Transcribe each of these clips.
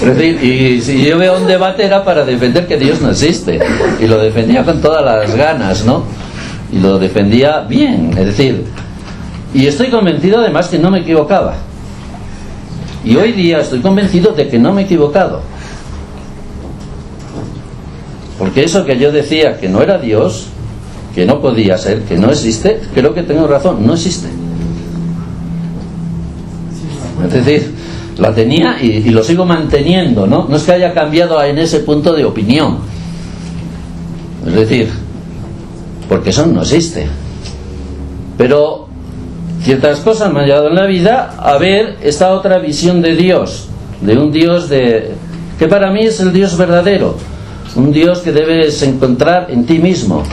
Es decir, y si yo veo un debate era para defender que Dios no existe, y lo defendía con todas las ganas, ¿no? Y lo defendía bien, es decir, y estoy convencido además que no me equivocaba. Y hoy día estoy convencido de que no me he equivocado. Porque eso que yo decía que no era Dios, que no podía ser, que no existe, creo que tengo razón, no existe. Es decir, la tenía y lo sigo manteniendo, ¿no? No es que haya cambiado en ese punto de opinión. Es decir, porque eso no existe. Pero ciertas cosas me han llevado en la vida a ver esta otra visión de Dios, de un Dios que para mí es el Dios verdadero, un Dios que debes encontrar en ti mismo,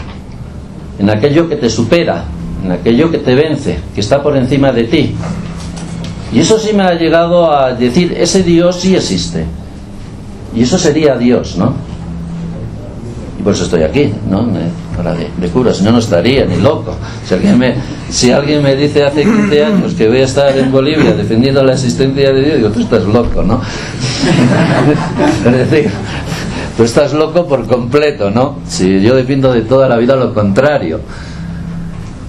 en aquello que te supera, en aquello que te vence, que está por encima de ti. Y eso sí me ha llegado a decir, ese Dios sí existe, y eso sería Dios, ¿no? Y por eso estoy aquí, ¿no? Ahora de cura, si no, no estaría ni loco. Si alguien me dice hace 15 años que voy a estar en Bolivia defendiendo la existencia de Dios, digo, tú estás loco, ¿no? Es decir, tú estás loco por completo, ¿no? Si yo defiendo de toda la vida lo contrario.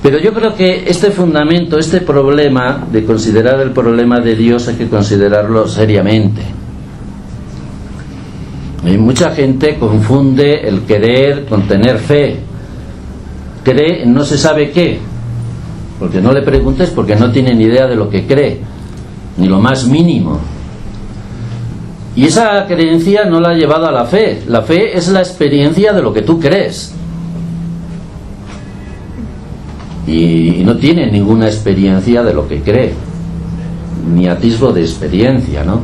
Pero yo creo que este fundamento, este problema de considerar el problema de Dios, hay que considerarlo seriamente. Y mucha gente confunde el querer con tener fe. Cree en no se sabe qué, porque no le preguntes, porque no tiene ni idea de lo que cree, ni lo más mínimo. Y esa creencia no la ha llevado a la fe. La fe es la experiencia de lo que tú crees. Y no tiene ninguna experiencia de lo que cree, ni atisbo de experiencia, ¿no?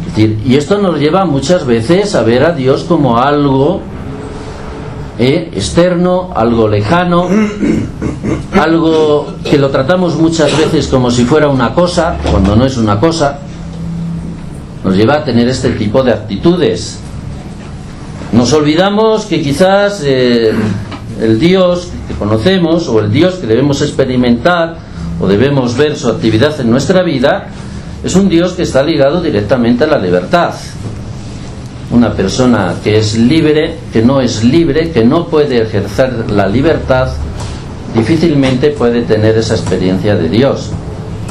Es decir, y esto nos lleva muchas veces a ver a Dios como algo externo, algo lejano, algo que lo tratamos muchas veces como si fuera una cosa, cuando no es una cosa. Nos lleva a tener este tipo de actitudes. Nos olvidamos que quizás el Dios que conocemos, o el Dios que debemos experimentar o debemos ver su actividad en nuestra vida, es un Dios que está ligado directamente a la libertad. Una persona que es libre, que no es libre, que no puede ejercer la libertad, difícilmente puede tener esa experiencia de Dios.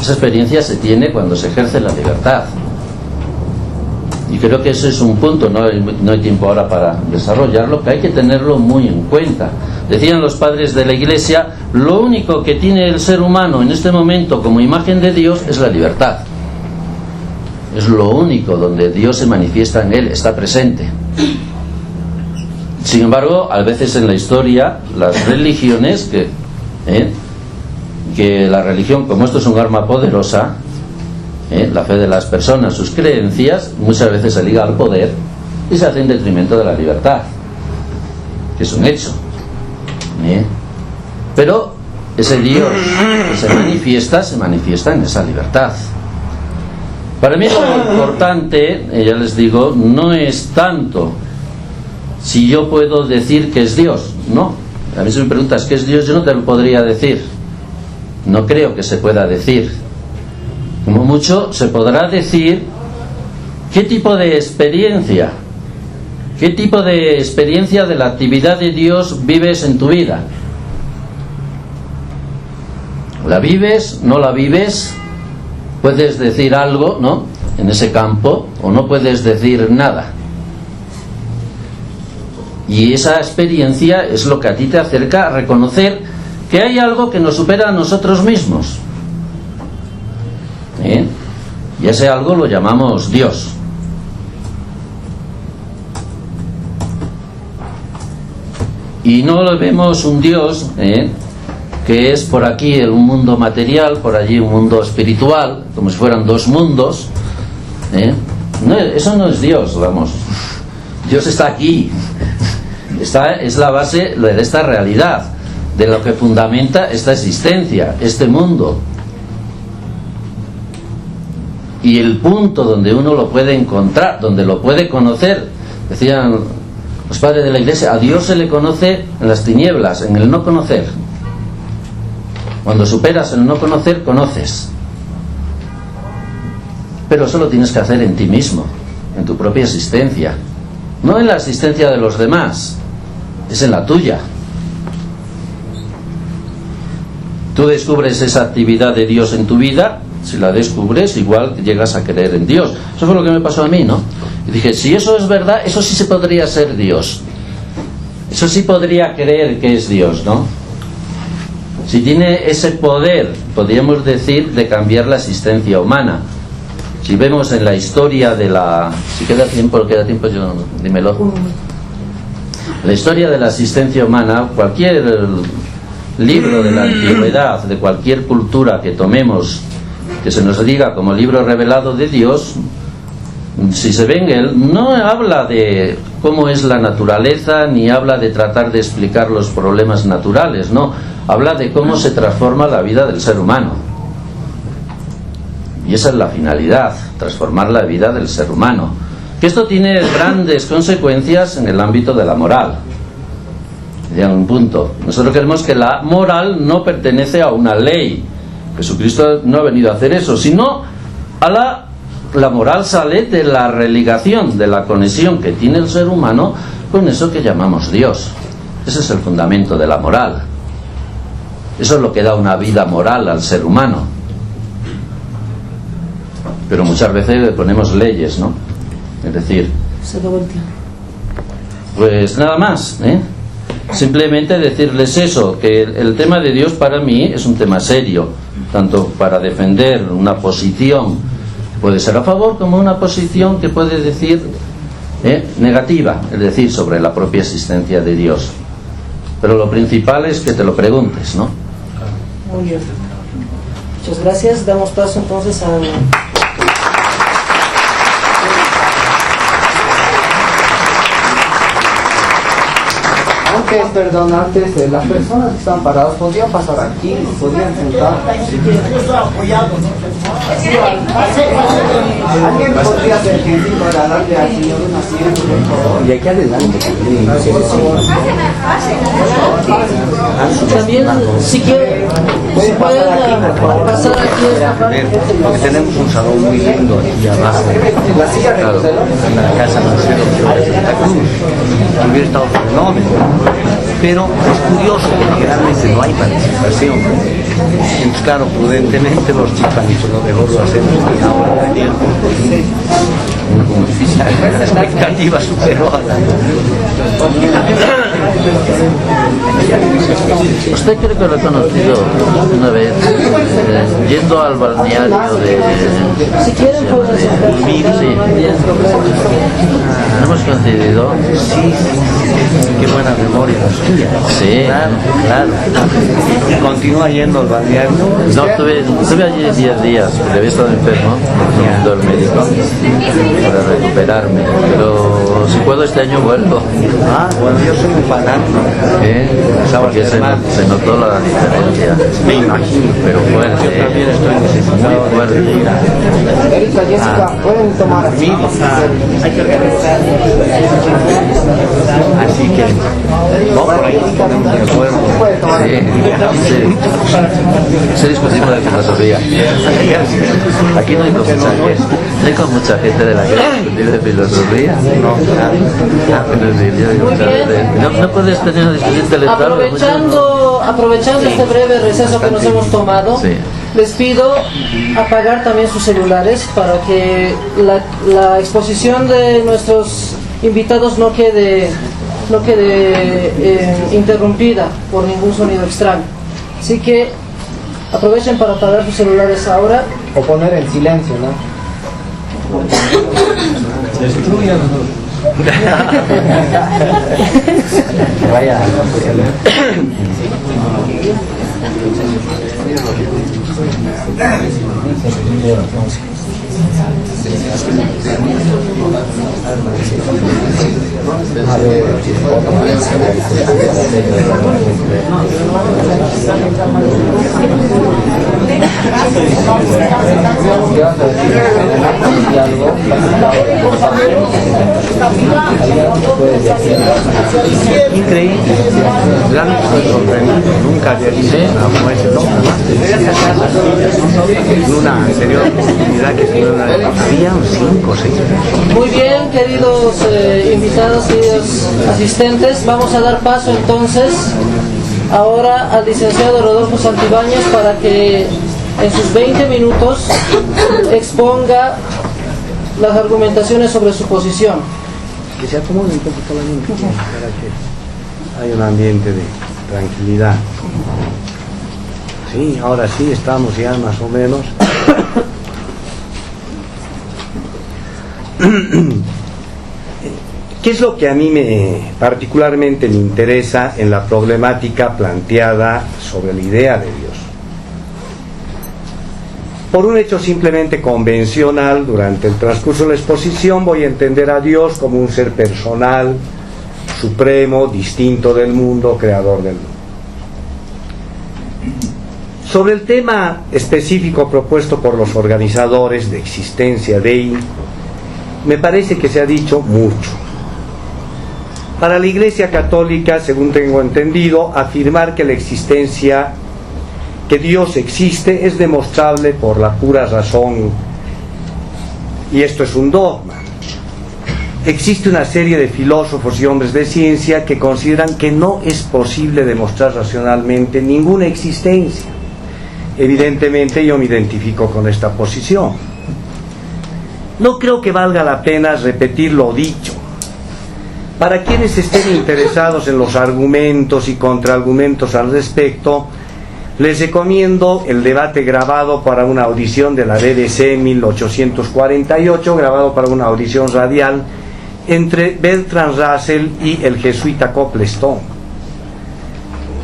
Esa experiencia se tiene cuando se ejerce la libertad. Y creo que ese es un punto, no hay tiempo ahora para desarrollarlo, que hay que tenerlo muy en cuenta. Decían los padres de la Iglesia, lo único que tiene el ser humano en este momento como imagen de Dios es la libertad. Es lo único donde Dios se manifiesta en él, está presente. Sin embargo, a veces en la historia, las religiones, que la religión, como esto es un arma poderosa, la fe de las personas, sus creencias, muchas veces se liga al poder y se hace en detrimento de la libertad, que es un hecho. Pero ese Dios que se manifiesta en esa libertad. Para mí lo importante, ya les digo, no es tanto si yo puedo decir que es Dios, no. A mí si me preguntas qué es Dios, yo no te lo podría decir. No creo que se pueda decir. Como mucho se podrá decir qué tipo de experiencia de la actividad de Dios vives en tu vida. ¿La vives? ¿No la vives? Puedes decir algo, ¿no?, en ese campo, o no puedes decir nada. Y esa experiencia es lo que a ti te acerca a reconocer que hay algo que nos supera a nosotros mismos. Y ese algo lo llamamos Dios. Y no lo vemos un Dios que es por aquí un mundo material, por allí un mundo espiritual, como si fueran dos mundos. No, eso no es Dios, vamos. Dios está aquí. Es la base de esta realidad, de lo que fundamenta esta existencia, este mundo. Y el punto donde uno lo puede encontrar, donde lo puede conocer, decían los padres de la Iglesia, a Dios se le conoce en las tinieblas, en el no conocer. Cuando superas el no conocer, conoces. pero eso lo tienes que hacer en ti mismo, en tu propia existencia, no en la existencia de los demás, es en la tuya. Tú descubres esa actividad de Dios en tu vida. Si la descubres, igual llegas a creer en Dios. Eso fue lo que me pasó a mí, ¿no? Y dije, si eso es verdad, eso sí se podría ser Dios. Eso sí podría creer que es Dios, ¿no? Si tiene ese poder, podríamos decir, de cambiar la existencia humana. Si vemos en la historia de la... Si queda tiempo, yo, dímelo. La historia de la existencia humana, cualquier libro de la antigüedad, de cualquier cultura que tomemos, que se nos diga como libro revelado de Dios, si se ve en él, no habla de cómo es la naturaleza, ni habla de tratar de explicar los problemas naturales, no, habla de cómo se transforma la vida del ser humano. Y esa es la finalidad, transformar la vida del ser humano. Que esto tiene grandes consecuencias en el ámbito de la moral. Ya un punto. Nosotros creemos que la moral no pertenece a una ley. Jesucristo no ha venido a hacer eso, sino a la moral sale de la religación, de la conexión que tiene el ser humano con eso que llamamos Dios. Ese es el fundamento de la moral. Eso es lo que da una vida moral al ser humano. Pero muchas veces le ponemos leyes, ¿no? Es decir, pues nada más, simplemente decirles eso, que el tema de Dios para mí es un tema serio, tanto para defender una posición que puede ser a favor como una posición que puede decir negativa, es decir, sobre la propia existencia de Dios. Pero lo principal es que te lo preguntes, ¿no? Muy bien. Muchas gracias. Damos paso entonces a... Antes, las personas que están paradas podrían pasar aquí, podrían sentar. Yo estoy apoyado, Alguien podría ser gentil para darle al señor un asiento, por favor. Y aquí adelante. También, si quieren, si pueden pasar aquí esta parte. Porque tenemos un salón muy lindo aquí abajo. La silla de En la casa museo de Santa Cruz. Hubiera estado fenómeno. Pero es curioso porque realmente no hay participación. Entonces, claro, prudentemente los chicos han dicho, lo mejor lo hacemos y ahora ayer. La expectativa superó a la... ¿Usted cree que lo he conocido una vez yendo al balneario de... Si quieren, pueden sentar. Sí, ¿no hemos coincidido? Sí, qué buena memoria la suya. Sí, Claro. Continúa yendo al balneario. no, estuve allí 10 días, porque había estado enfermo, me recomendó el médico para recuperarme, pero si puedo este año vuelvo. Bueno, yo soy un fanático. Porque se notó la diferencia. Me imagino. Pero fuerte, Yo también estoy muy necesitado de fuerte. Erika, Jessica, pueden tomar Hay que organizar. Así que, no, por ahí nos ponemos de acuerdo. puede tomar. Se discutimos de filosofía. Aquí no hay con mucha gente de la que discutir de filosofía. No puedes tener una discusión intelectual. Aprovechando este breve receso que nos hemos tomado, Sí. les pido apagar también sus celulares para que la exposición de nuestros invitados no quede interrumpida por ningún sonido extraño. Así que aprovechen para apagar sus celulares ahora. O poner en silencio, ¿no? Vaya. Increíble, realmente estoy sorprendido, nunca había visto una muerte, ¿no? En una anterior oportunidad que tuvieron, había 5 o 6 personas. Muy bien, queridos invitados, queridos asistentes, vamos a dar paso entonces ahora al licenciado Rodolfo Santibáñez para que en sus 20 minutos exponga las argumentaciones sobre su posición. Que se acomode un poquito la mente para que haya un ambiente de tranquilidad. Sí, ahora sí estamos ya más o menos. ¿Qué es lo que a mí particularmente me interesa en la problemática planteada sobre la idea de Dios? Por un hecho simplemente convencional, durante el transcurso de la exposición voy a entender a Dios como un ser personal, supremo, distinto del mundo, creador del mundo. Sobre el tema específico propuesto por los organizadores de Existencia Dei, me parece que se ha dicho mucho. Para la Iglesia Católica, según tengo entendido, afirmar que Dios existe es demostrable por la pura razón, y esto es un dogma. Existe una serie de filósofos y hombres de ciencia que consideran que no es posible demostrar racionalmente ninguna existencia. Evidentemente yo me identifico con esta posición. No creo que valga la pena repetir lo dicho. Para quienes estén interesados en los argumentos y contraargumentos al respecto, les recomiendo el debate grabado para una audición de la BBC en 1848, grabado para una audición radial entre Bertrand Russell y el jesuita Coplestone.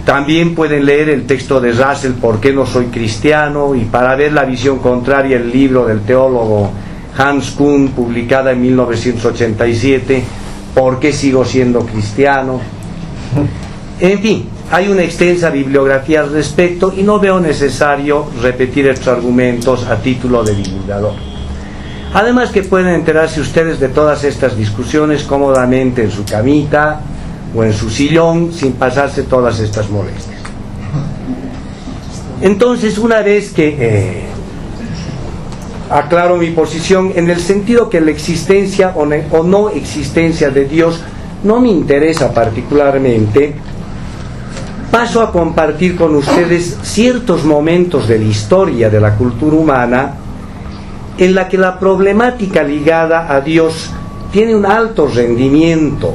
También pueden leer el texto de Russell, ¿Por qué no soy cristiano? Y para ver la visión contraria, el libro del teólogo Hans Kuhn, publicada en 1987, ¿Por qué sigo siendo cristiano? En fin, hay una extensa bibliografía al respecto y no veo necesario repetir estos argumentos a título de divulgador. Además que pueden enterarse ustedes de todas estas discusiones cómodamente en su camita o en su sillón sin pasarse todas estas molestias. Entonces, una vez que aclaro mi posición en el sentido que la existencia o no existencia de Dios no me interesa particularmente, paso a compartir con ustedes ciertos momentos de la historia de la cultura humana en la que la problemática ligada a Dios tiene un alto rendimiento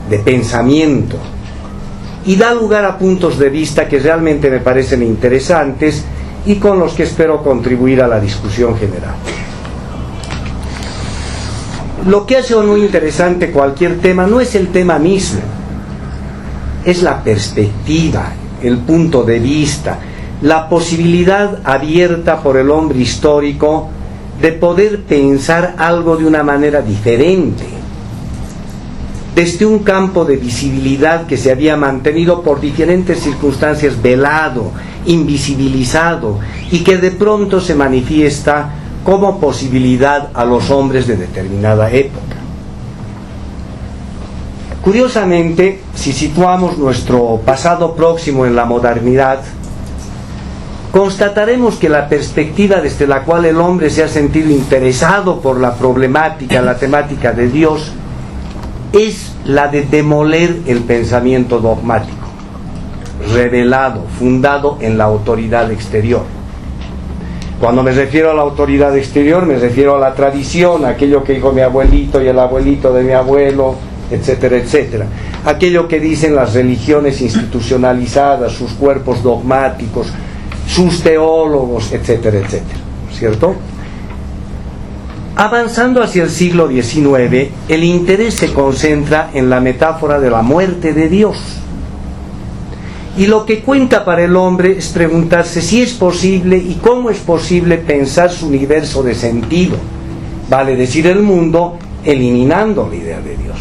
de pensamiento y da lugar a puntos de vista que realmente me parecen interesantes y con los que espero contribuir a la discusión general. Lo que hace o no interesante cualquier tema no es el tema mismo, es la perspectiva, el punto de vista, la posibilidad abierta por el hombre histórico de poder pensar algo de una manera diferente, desde un campo de visibilidad que se había mantenido por diferentes circunstancias velado, invisibilizado, y que de pronto se manifiesta como posibilidad a los hombres de determinada época. Curiosamente, si situamos nuestro pasado próximo en la modernidad, constataremos que la perspectiva desde la cual el hombre se ha sentido interesado por la problemática, la temática de Dios, es la de demoler el pensamiento dogmático, revelado, fundado en la autoridad exterior. Cuando me refiero a la autoridad exterior, me refiero a la tradición, aquello que dijo mi abuelito y el abuelito de mi abuelo, etcétera, etcétera. Aquello que dicen las religiones institucionalizadas, sus cuerpos dogmáticos, sus teólogos, etcétera, etcétera, ¿cierto? Avanzando hacia el siglo XIX, el interés se concentra en la metáfora de la muerte de Dios. Y lo que cuenta para el hombre es preguntarse si es posible y cómo es posible pensar su universo de sentido, vale decir el mundo, eliminando la idea de Dios.